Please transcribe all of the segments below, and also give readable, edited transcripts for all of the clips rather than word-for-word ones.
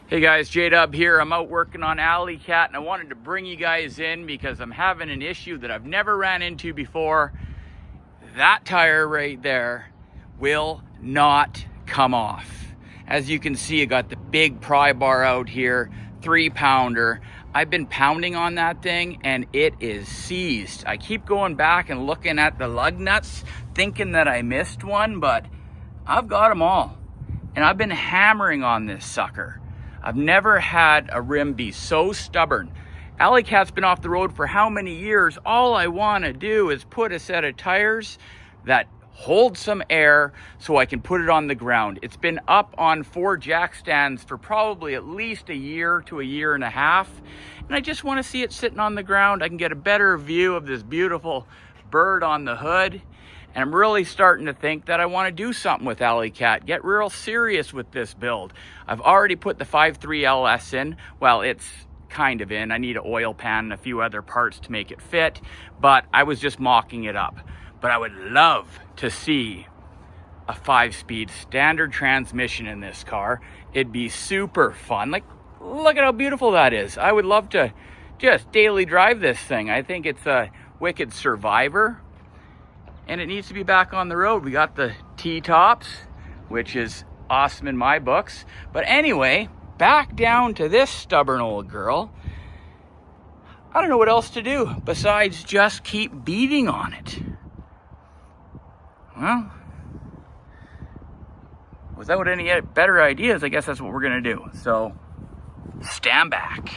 Hey guys, J-Dub here. I'm out working on Alley Cat and I wanted to bring you guys in because I'm having an issue that I've never ran into before. That tire right there will not come off. As you can see, I got the big pry bar out here, 3-pounder. I've been pounding on that thing and it is seized. I keep going back and looking at the lug nuts thinking that I missed one, but I've got them all. And I've been hammering on this sucker. I've never had a rim be so stubborn. Alley Cat's been off the road for how many years? All I want to do is put a set of tires that hold some air so I can put it on the ground. It's been up on 4 jack stands for probably at least a year to a year and a half. And I just want to see it sitting on the ground. I can get a better view of this beautiful bird on the hood. And I'm really starting to think that I want to do something with Alley Cat, get real serious with this build. I've already put the 5.3 LS in. Well, it's kind of in. I need an oil pan and a few other parts to make it fit, but I was just mocking it up. But I would love to see a 5-speed standard transmission in this car. It'd be super fun. Like, look at how beautiful that is. I would love to just daily drive this thing. I think it's a wicked survivor. And it needs to be back on the road. We got the T-tops, which is awesome in my books. But anyway, back down to this stubborn old girl. I don't know what else to do besides just keep beating on it. Well, without any better ideas, I guess that's what we're gonna do. So, stand back.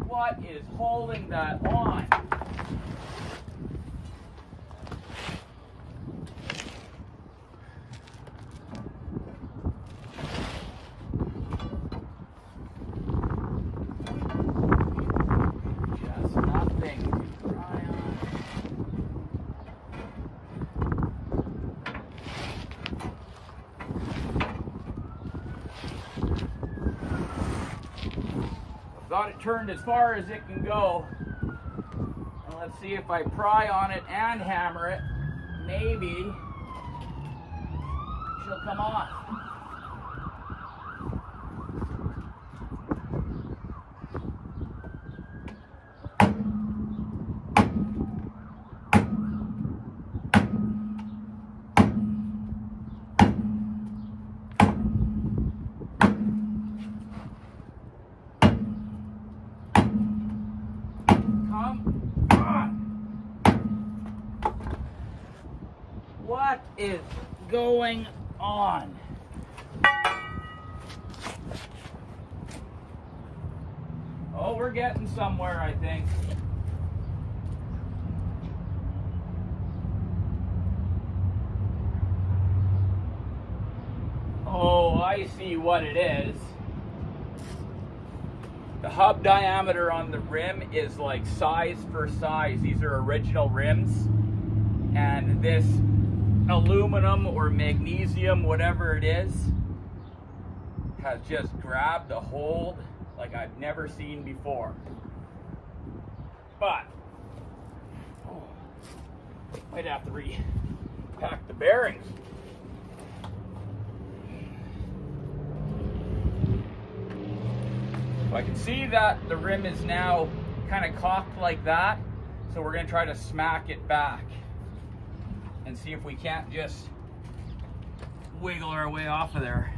What is holding that on? Just nothing to cry on. Got it turned as far as it can go. And let's see if I pry on it and hammer it, maybe she'll come off. What is going on? Oh, we're getting somewhere, I think. Oh, I see what it is. The hub diameter on the rim is like size for size. These are original rims. And this aluminum or magnesium, whatever it is, has just grabbed a hold like I've never seen before. But might have to repack the bearings. So I can see that the rim is now kind of cocked like that, so we're going to try to smack it back and see if we can't just wiggle our way off of there.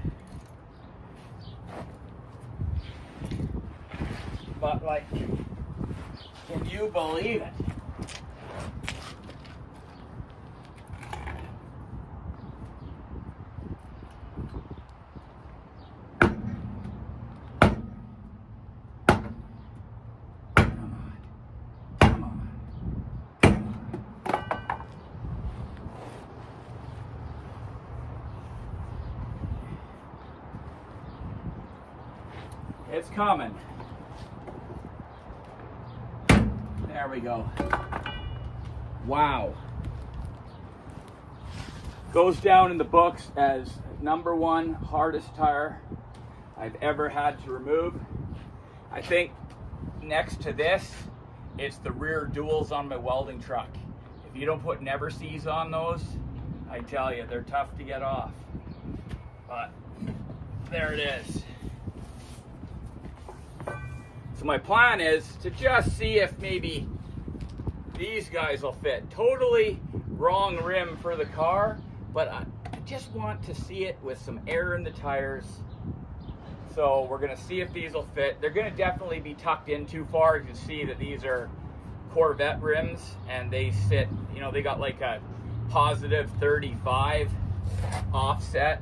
But like, can you believe it? It's coming. There we go. Wow. Goes down in the books as #1 hardest tire I've ever had to remove. I think next to this, it's the rear duals on my welding truck. If you don't put never sees on those, I tell you, they're tough to get off. But there it is. So my plan is to just see if maybe these guys will fit. Totally wrong rim for the car, but I just want to see it with some air in the tires. So we're gonna see if these will fit. They're gonna definitely be tucked in too far. You can see that these are Corvette rims and they sit, you know, they got like a positive 35 offset,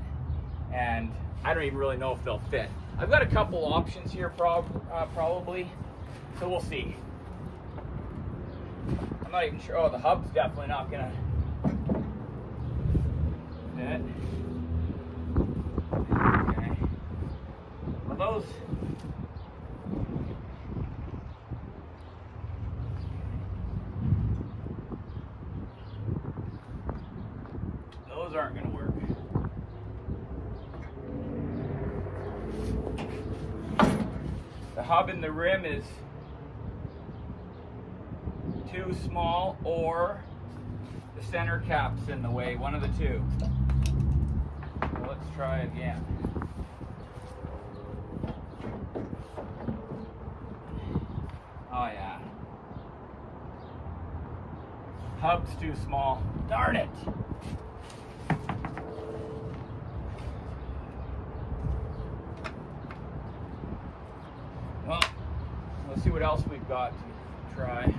and I don't even really know if they'll fit. I've got a couple options here probably, so we'll see. I'm not even sure. Oh, the hub's definitely not gonna fit. Okay. Well, those aren't gonna work. The hub in the rim is too small, or the center cap's in the way, one of the two. So let's try again. Oh yeah. Hub's too small. Darn it! Well, let's see what else we've got to try.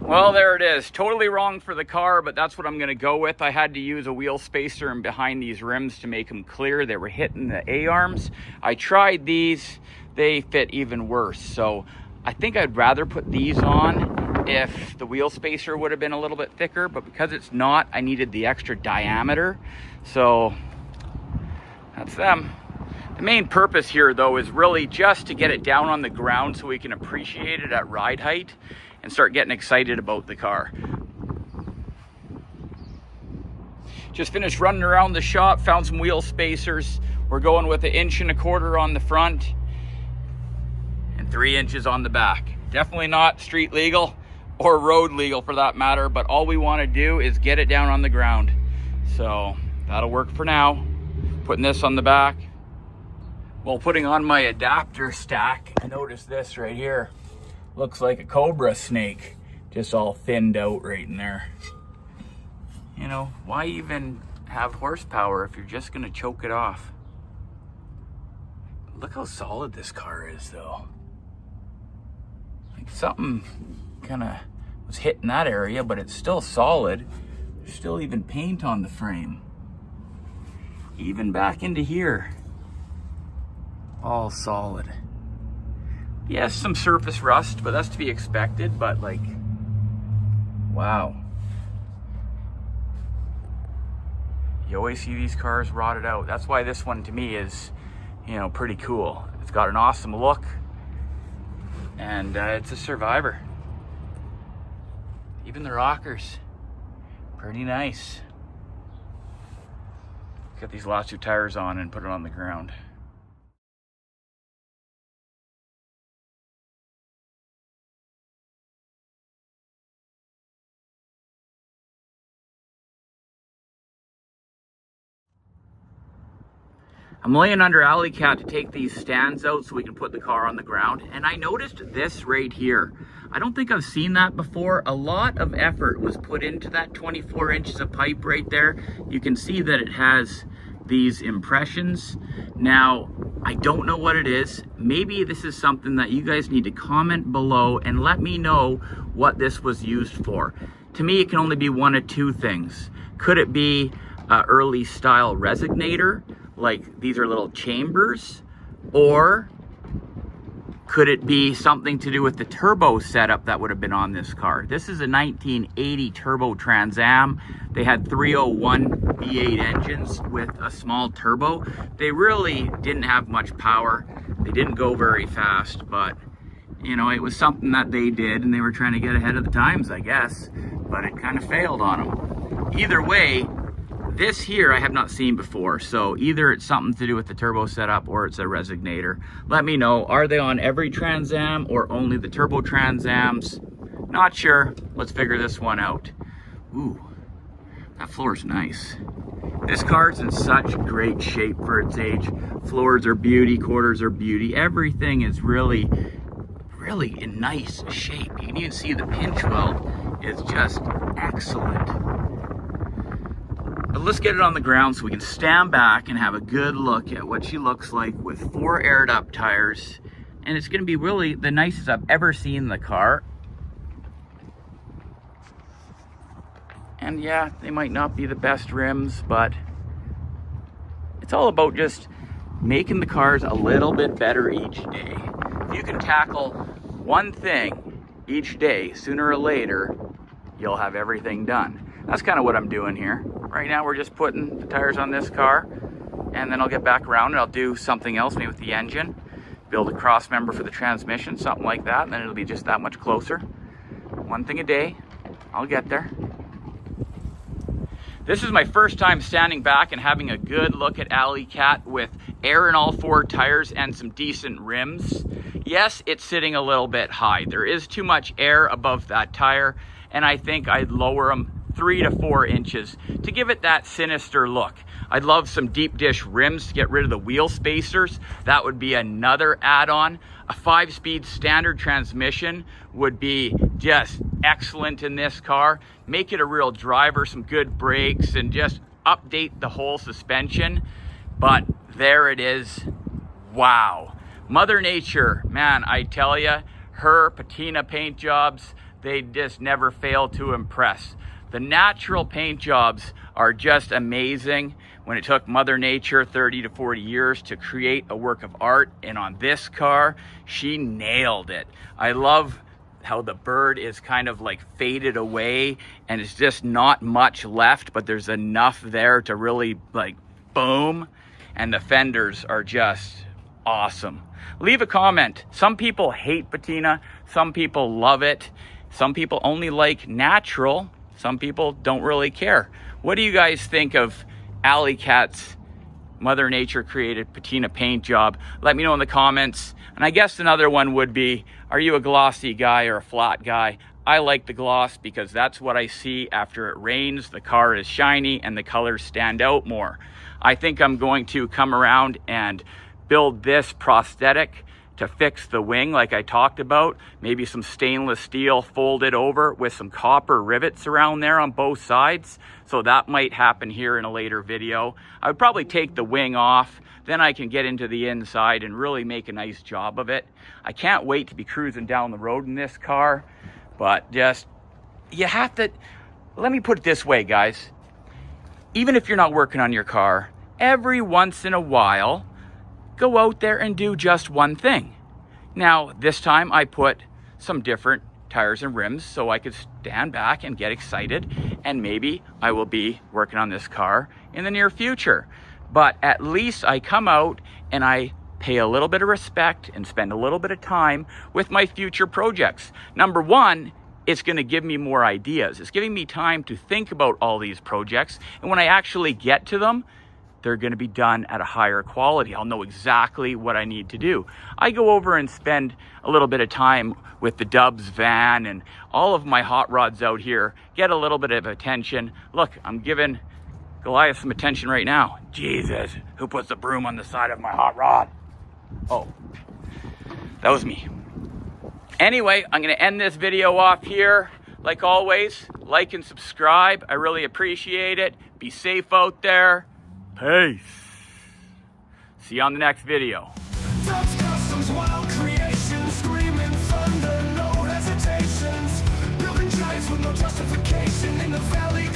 Well, there it is. Totally wrong for the car, but that's what I'm going to go with. I had to use a wheel spacer in behind these rims to make them clear. They were hitting the A-arms. I tried these. They fit even worse. So I think I'd rather put these on if the wheel spacer would have been a little bit thicker, but because it's not, I needed the extra diameter. So that's them. The main purpose here, though, is really just to get it down on the ground so we can appreciate it at ride height and start getting excited about the car. Just finished running around the shop, found some wheel spacers. We're going with 1.25 inches on the front and 3 inches on the back. Definitely not street legal or road legal for that matter, but all we want to do is get it down on the ground. So that'll work for now. Putting this on the back. While putting on my adapter stack, I noticed this right here. Looks like a cobra snake, just all thinned out right in there. You know, why even have horsepower if you're just gonna choke it off? Look how solid this car is though. Like something kind of was hitting that area, but it's still solid. There's still even paint on the frame. Even back into here. All solid. Yes, some surface rust, but that's to be expected, but like, wow. You always see these cars rotted out. That's why this one to me is, you know, pretty cool. It's got an awesome look, and it's a survivor. Even the rockers, pretty nice. Get these last 2 tires on and put it on the ground. I'm laying under Alley Cat to take these stands out so we can put the car on the ground. And I noticed this right here. I don't think I've seen that before. A lot of effort was put into that 24 inches of pipe right there. You can see that it has these impressions. Now, I don't know what it is. Maybe this is something that you guys need to comment below and let me know what this was used for. To me, it can only be one of 2 things. Could it be an early style resonator? Like these are little chambers, or Could it be something to do with the turbo setup that would have been on this car? This is a 1980 turbo Trans Am. They had 301 V8 engines with a small turbo. They really didn't have much power. They didn't go very fast, but you know, it was something that they did and they were trying to get ahead of the times, I guess, but it kind of failed on them. Either way, this here I have not seen before, so either it's something to do with the turbo setup or it's a resignator. Let me know, are they on every Trans Am or only the turbo Trans Ams? Not sure. Let's figure this one out. Ooh, that floor's nice. This car's in such great shape for its age. Floors are beauty, quarters are beauty. Everything is really in nice shape. You can even see the pinch weld is just excellent. But let's get it on the ground so we can stand back and have a good look at what she looks like with 4 aired up tires. And it's gonna be really the nicest I've ever seen the car. And yeah, they might not be the best rims, but it's all about just making the cars a little bit better each day. If you can tackle one thing each day, sooner or later, you'll have everything done. That's kind of what I'm doing here. Right now we're just putting the tires on this car, and then I'll get back around and I'll do something else, maybe with the engine, build a cross member for the transmission, something like that, and then it'll be just that much closer. One thing a day, I'll get there. This is my first time standing back and having a good look at Alley Cat with air in all 4 tires and some decent rims. Yes, it's sitting a little bit high. There is too much air above that tire, and I think I'd lower them 3 to 4 inches to give it that sinister look. I'd love some deep dish rims to get rid of the wheel spacers. That would be another add-on. A 5-speed standard transmission would be just excellent in this car. Make it a real driver, some good brakes, and just update the whole suspension. But there it is. Wow. Mother Nature, man, I tell you, her patina paint jobs, they just never fail to impress. The natural paint jobs are just amazing. When it took Mother Nature 30 to 40 years to create a work of art, and on this car, she nailed it. I love how the bird is kind of like faded away and it's just not much left, but there's enough there to really like boom. And the fenders are just awesome. Leave a comment. Some people hate patina, some people love it, some people only like natural, some people don't really care. What do you guys think of Alley Cat's Mother Nature created patina paint job? Let me know in the comments. And I guess another one would be, are you a glossy guy or a flat guy? I like the gloss because that's what I see after it rains. The car is shiny and the colors stand out more. I think I'm going to come around and build this prosthetic to fix the wing like I talked about. Maybe some stainless steel folded over with some copper rivets around there on both sides. So that might happen here in a later video. I would probably take the wing off, then I can get into the inside and really make a nice job of it. I can't wait to be cruising down the road in this car, but just, you have to, let me put it this way, guys. Even if you're not working on your car, every once in a while, go out there and do just one thing. Now, this time I put some different tires and rims so I could stand back and get excited, and maybe I will be working on this car in the near future. But at least I come out and I pay a little bit of respect and spend a little bit of time with my future projects. Number one, it's going to give me more ideas. It's giving me time to think about all these projects, and when I actually get to them, they're going to be done at a higher quality. I'll know exactly what I need to do. I go over and spend a little bit of time with the Dubs van, and all of my hot rods out here get a little bit of attention. Look, I'm giving Goliath some attention right now. Jesus, who puts the broom on the side of my hot rod? Oh, that was me. Anyway, I'm going to end this video off here. Like always, like and subscribe. I really appreciate it. Be safe out there. Peace. See you on the next video. Kustoms, wild creations, screaming thunder, no hesitations, building giants with no justification in the valley.